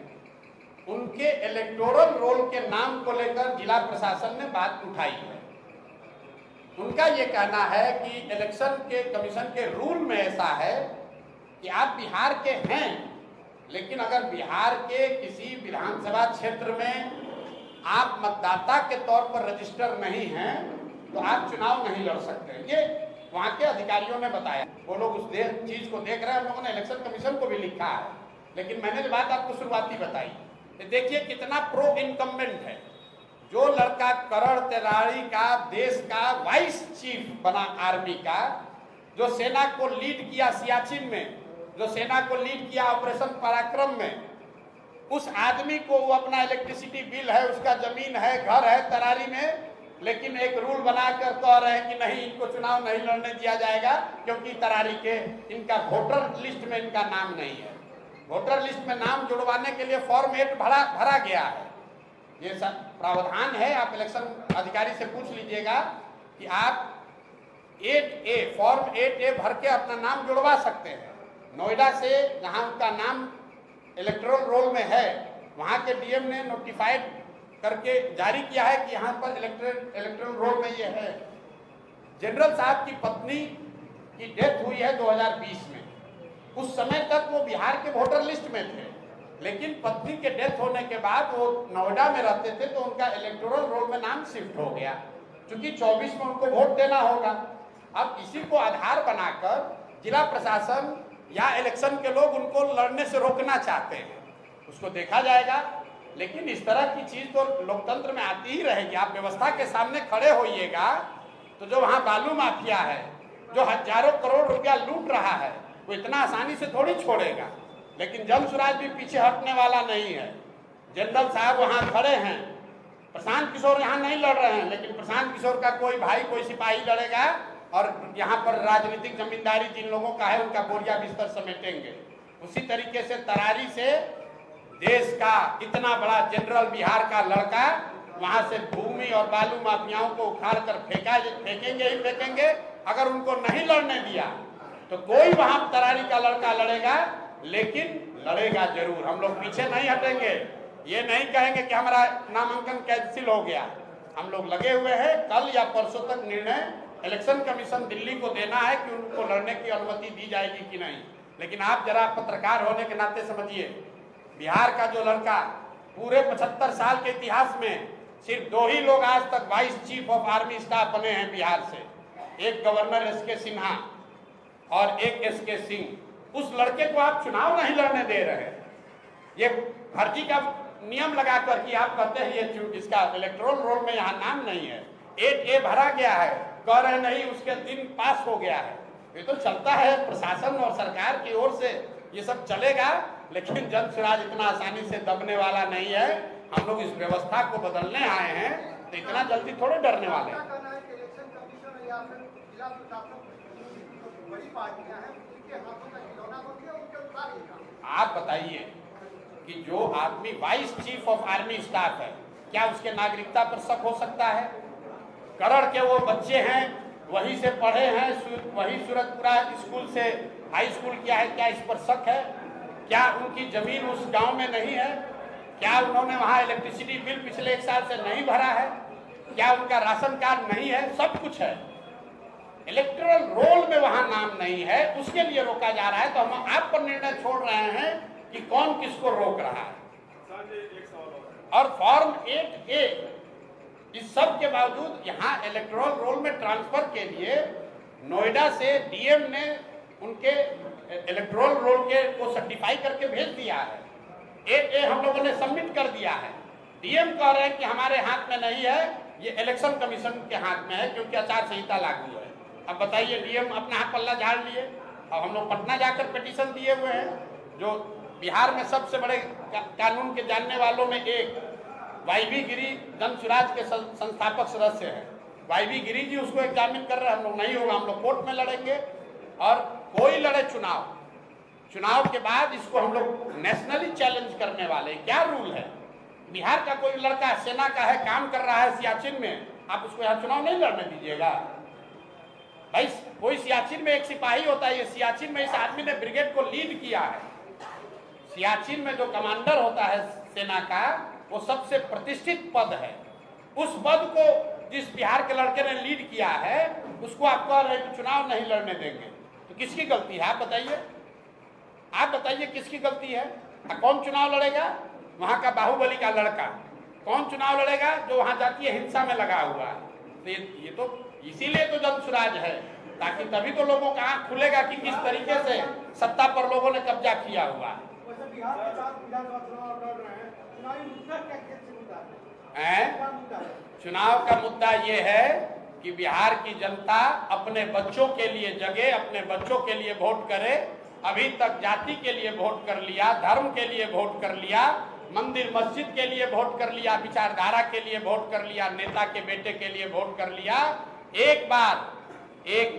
Speaker 1: उनके इलेक्टोरल रोल के नाम को लेकर जिला प्रशासन ने बात उठाई है। उनका ये कहना है कि इलेक्शन के कमीशन के रूल में ऐसा है कि आप बिहार के हैं, लेकिन अगर बिहार के किसी विधानसभा क्षेत्र में आप मतदाता के तौर पर रजिस्टर नहीं हैं, तो आप चुनाव नहीं लड़ सकते। ये वहाँ के अधिकारियों ने बताया, वो लोग उस चीज को देख रहे हैं। हम लोगों ने इलेक्शन कमीशन को भी लिखा है, लेकिन मैंने जो बात आपको शुरुआती बताई, देखिए कितना प्रो इनकम्बेंट है। जो लड़का करण तिवारी का देश का वाइस चीफ बना आर्मी का, जो सेना को लीड किया सियाचिन में, जो सेना को लीड किया ऑपरेशन पराक्रम में, उस आदमी को वो अपना इलेक्ट्रिसिटी बिल है, उसका जमीन है, घर है तरारी में, लेकिन एक रूल बनाकर कह रहे हैं कि नहीं, इनको चुनाव नहीं लड़ने दिया जाएगा क्योंकि तरारी के इनका वोटर लिस्ट में इनका नाम नहीं है। वोटर लिस्ट में नाम जुड़वाने के लिए फॉर्म 8 भरा गया है। ये सब प्रावधान है, आप इलेक्शन अधिकारी से पूछ लीजिएगा कि आप 8A फॉर्म 8A भर के अपना नाम जुड़वा सकते हैं। नोएडा से जहां उनका नाम इलेक्टोरल रोल में है, वहां के डीएम ने नोटिफाइड करके जारी किया है कि यहाँ पर इलेक्टोरल रोल में ये है। जनरल साहब की पत्नी की डेथ हुई है 2020 में, उस समय तक वो बिहार के वोटर लिस्ट में थे, लेकिन पत्नी के डेथ होने के बाद वो नोएडा में रहते थे, तो उनका इलेक्टोरल रोल में नाम शिफ्ट हो गया, क्योंकि 24 में उनको वोट देना होगा। अब इसी को आधार बनाकर जिला प्रशासन या इलेक्शन के लोग उनको लड़ने से रोकना चाहते हैं, उसको देखा जाएगा। लेकिन इस तरह की चीज तो लोकतंत्र में आती ही रहेगी। आप व्यवस्था के सामने खड़े होइएगा, तो जो वहां बालू माफिया है, जो हजारों करोड़ रुपया लूट रहा है, वो इतना आसानी से थोड़ी छोड़ेगा। लेकिन जन स्वराज भी पीछे हटने वाला नहीं है। जनरल साहब वहां खड़े हैं, प्रशांत किशोर यहाँ नहीं लड़ रहे हैं, लेकिन प्रशांत किशोर का कोई भाई, कोई सिपाही लड़ेगा, और यहाँ पर राजनीतिक जमींदारी जिन लोगों का है उनका बोरिया बिस्तर समेटेंगे। उसी तरीके से तरारी से देश का इतना बड़ा जनरल बिहार का लड़का वहां से भूमि और बालू माफियाओं को उखाड़ कर फेंकेंगे ही फेंकेंगे। अगर उनको नहीं लड़ने दिया तो कोई वहां तरारी का लड़का लड़ेगा, लेकिन लड़ेगा जरूर। हम लोग पीछे नहीं हटेंगे, ये नहीं कहेंगे कि हमारा नामांकन कैंसिल हो गया। हम लोग लगे हुए हैं, कल या परसों तक निर्णय इलेक्शन कमीशन दिल्ली को देना है कि उनको लड़ने की अनुमति दी जाएगी कि नहीं। लेकिन आप जरा पत्रकार होने के नाते समझिए, बिहार का जो लड़का पूरे 75 साल के इतिहास में सिर्फ 2 ही लोग आज तक vice chief of army staff बने हैं बिहार से, एक गवर्नर एसके सिन्हा और एक एसके सिंह। उस लड़के को आप चुनाव नहीं लड़ने दे रहे हैं। ये फर्जी का नियम लगाकर कि आप कहते हैं ये इसका इलेक्टोरल रोल में यहाँ नाम नहीं है, 8A भरा गया है, कह रहे नहीं उसके दिन पास हो गया है। ये तो चलता है, प्रशासन और सरकार की ओर से ये सब चलेगा, लेकिन जन स्वराज इतना आसानी से दबने वाला नहीं है। हम लोग इस व्यवस्था को बदलने आए हैं, तो इतना जल्दी थोड़े डरने वाले हैं। आप बताइए कि जो आदमी vice chief of army staff है, क्या उसके नागरिकता पर शक हो सकता है? करण के वो बच्चे हैं, वहीं से पढ़े हैं, वही सूरतपुरा स्कूल से हाई स्कूल किया है, क्या इस पर शक है? क्या उनकी जमीन उस गांव में नहीं है? क्या उन्होंने वहां इलेक्ट्रिसिटी बिल पिछले 1 साल से नहीं भरा है? क्या उनका राशन कार्ड नहीं है? सब कुछ है। इलेक्टोरल रोल में वहां नाम नहीं है, उसके लिए रोका जा रहा है। तो हम आप पर निर्णय छोड़ रहे हैं कि कौन किसको रोक रहा है। और फॉर्म 8A इस सब के बावजूद यहाँ इलेक्टोरल रोल में ट्रांसफर के लिए नोएडा से डीएम ने उनके इलेक्टोरल रोल के को सर्टिफाई करके भेज दिया है। 8A हम लोगों ने सबमिट कर दिया है। डीएम कह रहे हैं कि हमारे हाथ में नहीं है, ये इलेक्शन कमीशन के हाथ में है, क्योंकि आचार संहिता लागू है। अब बताइए, डीएम अपना हाथ पल्ला झाड़ लिए। अब हम लोग पटना जाकर पिटीशन दिए हुए हैं। जो बिहार में सबसे बड़े कानून के जानने वालों में एक वाईवी गिरी जन स्वराज के संस्थापक सदस्य हैं, वाईवी गिरी जी उसको एग्जामिन कर रहे हैं। हम लोग नहीं होगा, हम लोग कोर्ट में लड़ेंगे। और कोई लड़े चुनाव के बाद इसको हम लोग नेशनली चैलेंज करने वाले। क्या रूल है? बिहार का कोई लड़का सेना का है, काम कर रहा है सियाचिन में, आप उसको यहाँ चुनाव नहीं लड़ने दीजिएगा भाई? कोई सियाचिन में एक सिपाही होता है, ये सियाचिन में इस आदमी ने ब्रिगेड को लीड किया है। सियाचिन में जो कमांडर होता है सेना का, वो सबसे प्रतिष्ठित पद है। उस पद को जिस बिहार के लड़के ने लीड किया है, उसको आप कह रहे हैं कि चुनाव नहीं लड़ने देंगे, तो किसकी गलती है? आप बताइए किसकी गलती है? कौन चुनाव लड़ेगा? वहां का बाहुबली का लड़का कौन चुनाव लड़ेगा जो वहां जातीय हिंसा में लगा हुआ है? तो ये तो इसीलिए तो जन स्वराज है, ताकि तभी तो लोगों का आंख खुलेगा कि किस तरीके से सत्ता पर लोगों ने कब्जा किया हुआ है। चुनाव का मुद्दा ये है कि बिहार की जनता अपने बच्चों के लिए जगे, अपने बच्चों के लिए वोट करे। अभी तक जाति के लिए वोट कर लिया, धर्म के लिए वोट कर लिया, मंदिर मस्जिद के लिए वोट कर लिया, विचारधारा के लिए वोट कर लिया, नेता के बेटे के लिए वोट कर लिया। एक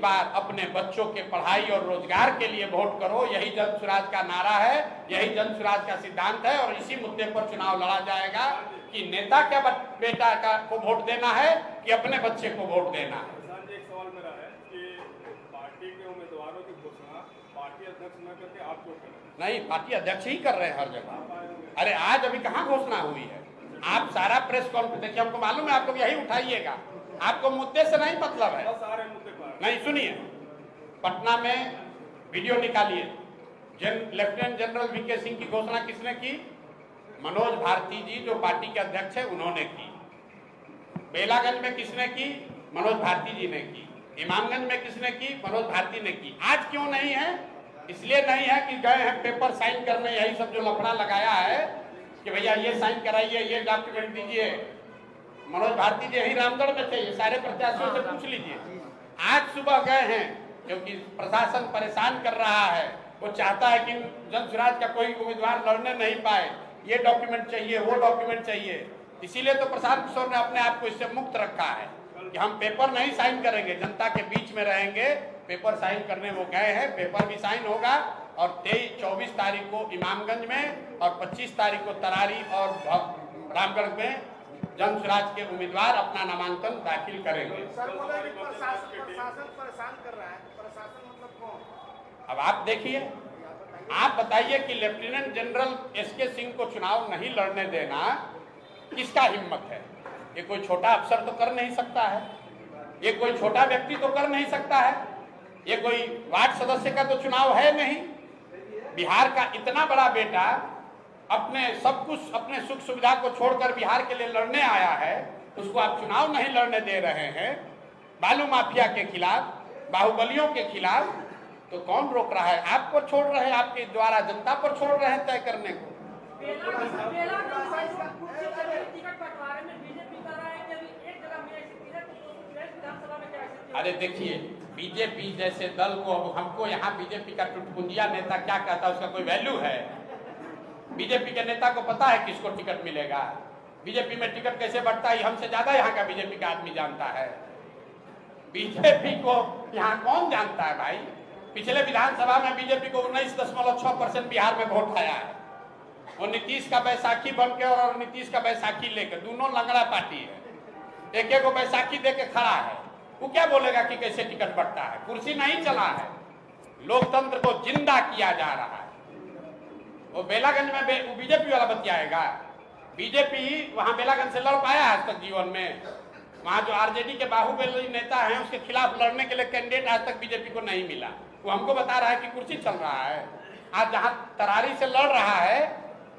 Speaker 1: बार अपने बच्चों के पढ़ाई और रोजगार के लिए वोट करो। यही जन स्वराज का नारा है, यही जन स्वराज का सिद्धांत है। और इसी मुद्दे पर चुनाव लड़ा जाएगा कि नेता क्या बेटा का को वोट देना है कि अपने बच्चे को वोट देना है।
Speaker 8: एक सवाल मेरा है कि पार्टी के उम्मीदवारों की घोषणा पार्टी अध्यक्ष न करके आप क्यों कर रहे हैं?
Speaker 1: नहीं, पार्टी अध्यक्ष ही कर रहे हैं हर जगह। अरे आज अभी कहाँ घोषणा हुई है? आप सारा प्रेस कॉन्फ्रेंस देखिए, हमको मालूम है आप लोग यही उठाइएगा, आपको मुद्दे से नहीं मतलब है।
Speaker 8: सारे मुद्दे पर
Speaker 1: नहीं, सुनिए, पटना में वीडियो निकालिए। लेफ्टिनेंट जनरल वीके सिंह की घोषणा किसने की? मनोज भारती जी जो पार्टी के अध्यक्ष है उन्होंने की। बेलागंज में किसने की? मनोज भारती जी ने की। इमामगंज में किसने की? मनोज भारती ने की। आज क्यों नहीं है? इसलिए नहीं है कि गए हैं पेपर साइन करने, यही सब जो लफड़ा लगाया है कि भैया ये साइन कराइए, ये डॉक्यूमेंट दीजिए। मनोज भारती जी यही रामगढ़ में थे, ये सारे प्रत्याशियों से पूछ लीजिए। आज सुबह गए हैं क्योंकि प्रशासन परेशान कर रहा है, वो चाहता है कि जन स्वराज का कोई उम्मीदवार लड़ने नहीं पाए, ये डॉक्यूमेंट चाहिए, वो डॉक्यूमेंट चाहिए। इसीलिए तो प्रशांत किशोर ने अपने आप को इससे मुक्त रखा है कि हम पेपर नहीं साइन करेंगे, जनता के बीच में रहेंगे। पेपर साइन करने वो गए हैं, पेपर भी साइन होगा। और 23-24 तारीख को इमामगंज में और 25 तारीख को तरारी और रामगढ़ में जन स्वराज के उम्मीदवार अपना नामांकन दाखिल करेंगे।
Speaker 7: प्रशासन परेशान कर रहा है, प्रशासन मतलब कौन?
Speaker 1: अब आप देखिए, आप बताइए कि लेफ्टिनेंट जनरल एसके सिंह को चुनाव नहीं लड़ने देना किसका हिम्मत है? ये कोई छोटा अफसर तो कर नहीं सकता है, ये कोई छोटा व्यक्ति तो कर नहीं सकता है, ये कोई वार्ड सदस्य का तो चुनाव है नहीं। बिहार का इतना बड़ा बेटा अपने सब कुछ, अपने सुख सुविधा को छोड़कर बिहार के लिए लड़ने आया है, उसको आप चुनाव नहीं लड़ने दे रहे हैं। बालू माफिया के खिलाफ, बाहुबलियों के खिलाफ, तो कौन रोक रहा है? आपको छोड़ रहे हैं, आपके द्वारा जनता पर छोड़ रहे हैं तय करने को। अरे देखिए, बीजेपी जैसे दल को, हमको यहाँ बीजेपी का टुटपुंजिया नेता क्या कहता है उसका कोई वैल्यू है? बीजेपी के नेता को पता है किसको टिकट मिलेगा, बीजेपी में टिकट कैसे बढ़ता है, हमसे ज्यादा यहाँ का बीजेपी का आदमी जानता है। बीजेपी को यहाँ कौन जानता है भाई? पिछले विधानसभा में बीजेपी को 19.6% बिहार में वोट आया है। वो नीतीश का बैसाखी बन के और नीतीश का बैसाखी लेकर, दोनों लंगड़ा पार्टी है, एक को बैसाखी दे के खड़ा है। वो क्या बोलेगा कि कैसे टिकट बढ़ता है? कुर्सी नहीं चला है, लोकतंत्र को जिंदा किया जा रहा है। वो बेलागंज में वो बीजेपी वाला बतियाएगा? बीजेपी वहां बेलागंज से लड़ पाया आज तक जीवन में? वहाँ जो आरजेडी के बाहुबली नेता हैं उसके खिलाफ लड़ने के लिए कैंडिडेट आज तक बीजेपी को नहीं मिला। वो हमको बता रहा है कि कुर्सी चल रहा है। आज जहाँ तरारी से लड़ रहा है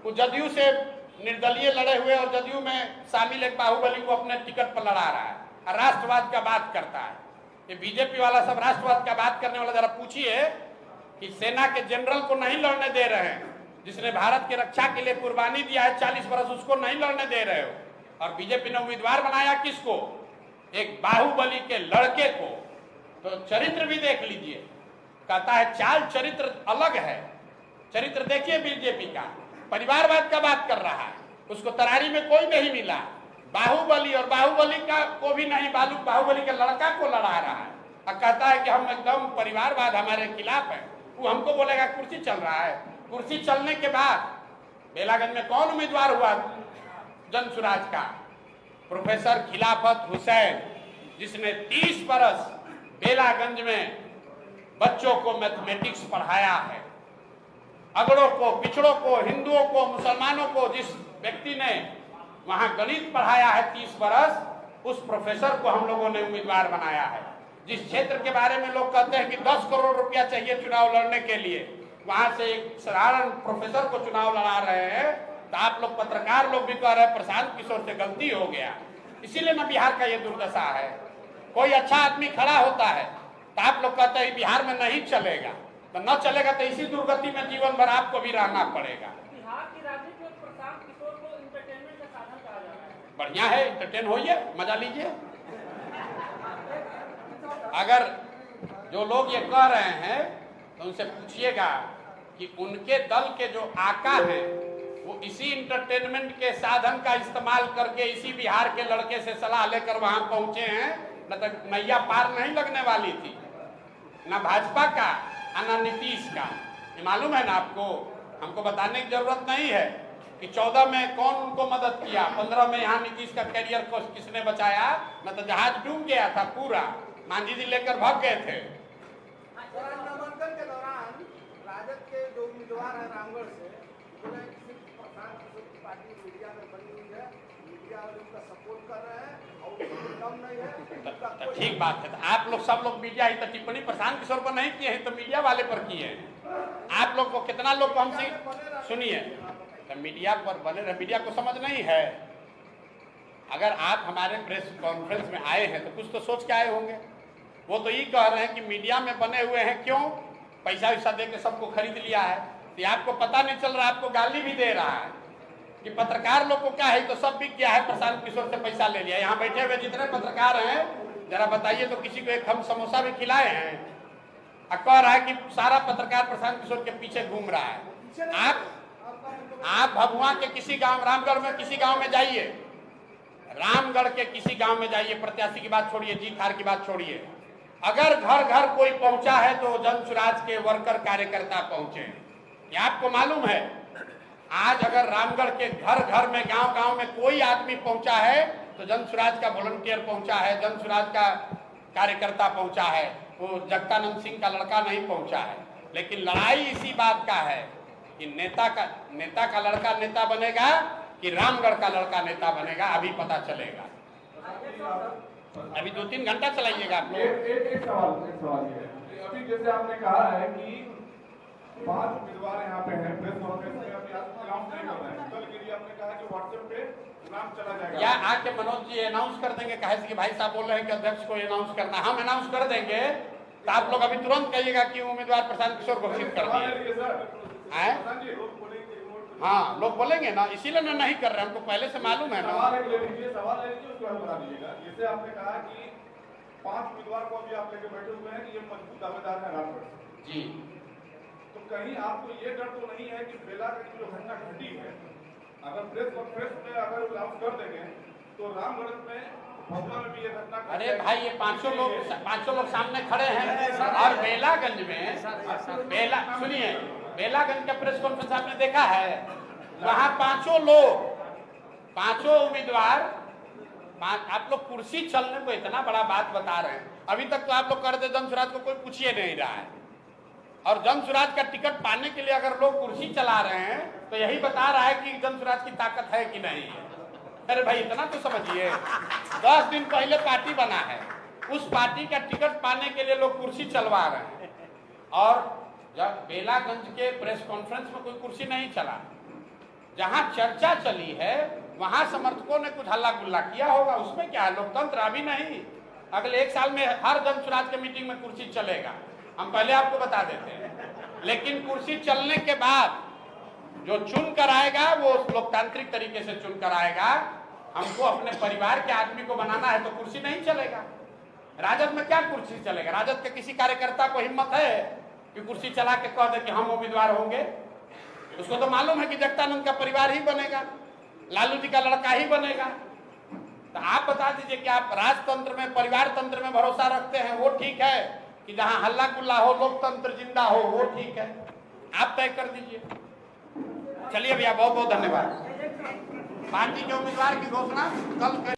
Speaker 1: वो जदयू से निर्दलीय लड़े हुए और जदयू में शामिल एक बाहुबली को अपने टिकट पर लड़ा रहा है और राष्ट्रवाद का बात करता है। ये बीजेपी वाला सब राष्ट्रवाद का बात करने वाला, जरा पूछिए कि सेना के जनरल को नहीं लड़ने दे रहे हैं, जिसने भारत की रक्षा के लिए कुर्बानी दिया है 40 वर्ष, उसको नहीं लड़ने दे रहे हो। और बीजेपी ने उम्मीदवार बनाया किसको? एक बाहुबली के लड़के को। तो चरित्र भी देख लीजिए, कहता है चाल चरित्र अलग है। चरित्र देखिए बीजेपी का, परिवारवाद का बात कर रहा है। उसको तरारी में कोई नहीं मिला, बाहुबली और बाहुबली का को भी नहीं, बाहुबली के लड़का को लड़ा रहा है और कहता है कि हम एकदम परिवारवाद हमारे खिलाफ है। वो हमको बोलेगा कुर्सी चल रहा है। कुर्सी चलने के बाद बेलागंज में कौन उम्मीदवार हुआ जन सुराज का? प्रोफेसर खिलाफत हुसैन, जिसने 30 बरस बेलागंज में बच्चों को मैथमेटिक्स पढ़ाया है। अगड़ों को, पिछड़ों को, हिंदुओं को, मुसलमानों को जिस व्यक्ति ने वहां गणित पढ़ाया है 30 बरस, उस प्रोफेसर को हम लोगों ने उम्मीदवार बनाया है। जिस क्षेत्र के बारे में लोग कहते हैं कि 10 करोड़ रुपया चाहिए चुनाव लड़ने के लिए, वहां से एक साधारण प्रोफेसर को चुनाव लड़ा रहे हैं। तो आप लोग पत्रकार लोग भी कह रहे हैं प्रशांत किशोर से गलती हो गया। इसीलिए ना बिहार का ये दुर्दशा है। कोई अच्छा आदमी खड़ा होता है तो आप लोग कहते हैं बिहार में नहीं चलेगा, तो न चलेगा तो इसी दुर्गति में जीवन भर आपको भी रहना पड़ेगा।
Speaker 9: बिहार की राजनीति में प्रशांत किशोर को इंटरटेनमेंट का साधन कहा जा रहा है।
Speaker 1: बढ़िया है, इंटरटेन होइए, मजा लीजिए। अगर जो लोग ये कह रहे हैं तो उनसे पूछिएगा कि उनके दल के जो आका हैं वो इसी इंटरटेनमेंट के साधन का इस्तेमाल करके इसी बिहार के लड़के से सलाह लेकर वहां पहुंचे हैं, न तो नैया पार नहीं लगने वाली थी, न भाजपा का न नीतीश का। ये मालूम है ना आपको? हमको बताने की जरूरत नहीं है कि 14 में कौन उनको मदद किया, 15 में यहाँ नीतीश का कैरियर को किसने बचाया। न तो जहाज डूब गया था पूरा, मांझी जी लेकर भाग गए थे।
Speaker 7: नामांकन के दौरान राजद के जो उम्मीदवार है रामगढ़ से, उन्होंने प्रशांत किशोर की पार्टी मीडिया में बनी हुई है, मीडिया वाले उनका सपोर्ट कर रहे हैं और कम नहीं है।
Speaker 1: तो ठीक बात है। तो आप लोग सब लोग मीडिया ही तो टिप्पणी प्रशांत किशोर पर नहीं किए हैं, तो मीडिया वाले पर किए हैं। आप लोग को कितना लोग हमसे सुनिए, तो मीडिया पर बने रहे। मीडिया को समझ नहीं है। अगर आप हमारे प्रेस कॉन्फ्रेंस में आए हैं तो कुछ तो सोच के आए होंगे। वो तो ये कह रहे हैं कि मीडिया में बने हुए हैं, क्यों? पैसा वैसा दे के सबको खरीद लिया है। तो आपको पता नहीं चल रहा, आपको गाली भी दे रहा है कि पत्रकार लोग को क्या है, तो सब बिक गया है, प्रशांत किशोर से पैसा ले लिया। यहाँ बैठे हुए जितने पत्रकार हैं जरा बताइए तो किसी को एक हम समोसा भी खिलाए हैं? और कह रहा है कि सारा पत्रकार प्रशांत किशोर के पीछे घूम रहा है। आप भभुआ के किसी गांव, रामगढ़ में किसी गांव में जाइए, रामगढ़ के किसी गांव में जाइए, प्रत्याशी की बात छोड़िए, जीत हार की बात छोड़िए, अगर घर घर कोई पहुंचा है तो जन सुराज के वर्कर कार्यकर्ता पहुंचे। ये आपको मालूम है? आज अगर रामगढ़ के घर घर में, गांव गांव में कोई आदमी पहुंचा है तो जन सुराज का वॉलंटियर पहुंचा है, जन सुराज का कार्यकर्ता पहुंचा है, वो जगदानंद सिंह का लड़का नहीं पहुंचा है। लेकिन लड़ाई इसी बात का है कि नेता का लड़का नेता बनेगा कि रामगढ़ का लड़का नेता बनेगा, अभी पता चलेगा। अभी 2-3 घंटा चलाइएगा आप लोग।
Speaker 8: एक सवाल ये है, अभी जैसे आपने कहा है कि 5 उम्मीदवार यहाँ पे हैं, प्रेस कॉन्फ्रेंस में अभी अनाउंस नहीं कर रहे हैं, कल के लिए आपने कहा कि व्हाट्सएप पे नाम चला जाएगा,
Speaker 1: या आके मनोज जी अनाउंस कर देंगे? कहे कि भाई साहब बोल रहे हैं कि अध्यक्ष को अनाउंस करना, हम अनाउंस कर देंगे तो आप लोग अभी तुरंत कहिएगा कि उम्मीदवार प्रशांत किशोर घोषित कर दिए। हाँ, लोग बोलेंगे ना, इसीलिए ना नहीं कर रहे हैं, हमको पहले से मालूम है ना।
Speaker 8: सवाल ले लीजिए, उसको हल बता दीजिएगा। जैसे आपने कहा कि 5 उम्मीदवार को अभी आप लेके बैठे हुए हैं कि ये मजबूत दावेदार है रामगढ़
Speaker 1: जी,
Speaker 8: तो कहीं आपको ये डर तो नहीं है कि बेलागंज की जो घटना घटी है, अगर प्रेस कॉन्फ्रेंस में अगर अनाउंस कर देंगे तो रामगढ़ में, भभुआ में भी ये घटना?
Speaker 1: अरे भाई, ये 500 लोग सामने खड़े हैं और बेलागंज में, सुनिए, बेलागंज का प्रेस कॉन्फ्रेंस आपने देखा है? वहां 5 लोग, 5 उम्मीदवार, आप लोग कुर्सी चलने को इतना बड़ा बात बता रहे हैं। अभी तक तो आप लोग कहते जन सुराज को कोई पूछिए नहीं रहा है, और जन सुराज का टिकट पाने के लिए अगर लोग कुर्सी चला रहे हैं तो यही बता रहा है कि जन सुराज की ताकत है कि नहीं है। अरे भाई इतना तो समझिए, 10 दिन पहले पार्टी बना है, उस पार्टी का टिकट पाने के लिए लोग कुर्सी चलवा रहे हैं, और जब बेलागंज के प्रेस कॉन्फ्रेंस में कोई कुर्सी नहीं चला, जहां चर्चा चली है वहां समर्थकों ने कुछ हल्ला गुल्ला किया होगा, उसमें क्या है, लोकतंत्र अभी नहीं, अगले 1 साल में हर जन स्वराज के मीटिंग में कुर्सी चलेगा, हम पहले आपको बता देते हैं। लेकिन कुर्सी चलने के बाद जो चुन कर आएगा वो लोकतांत्रिक तरीके से चुन कर आएगा। हमको अपने परिवार के आदमी को बनाना है तो कुर्सी नहीं चलेगा। राजद में क्या कुर्सी चलेगा? राजद के किसी कार्यकर्ता को हिम्मत है कि कुर्सी चला के कह दे कि हम उम्मीदवार होंगे? उसको तो मालूम है कि जगदानंद का परिवार ही बनेगा, लालू जी का लड़का ही बनेगा। तो आप बता दीजिए कि आप राजतंत्र में, परिवार तंत्र में भरोसा रखते हैं, वो ठीक है, कि जहां हल्ला गुल्ला हो, लोकतंत्र जिंदा हो, वो ठीक है? आप तय कर दीजिए। चलिए भैया, बहुत बहुत धन्यवाद। पार्टी के उम्मीदवार की घोषणा कल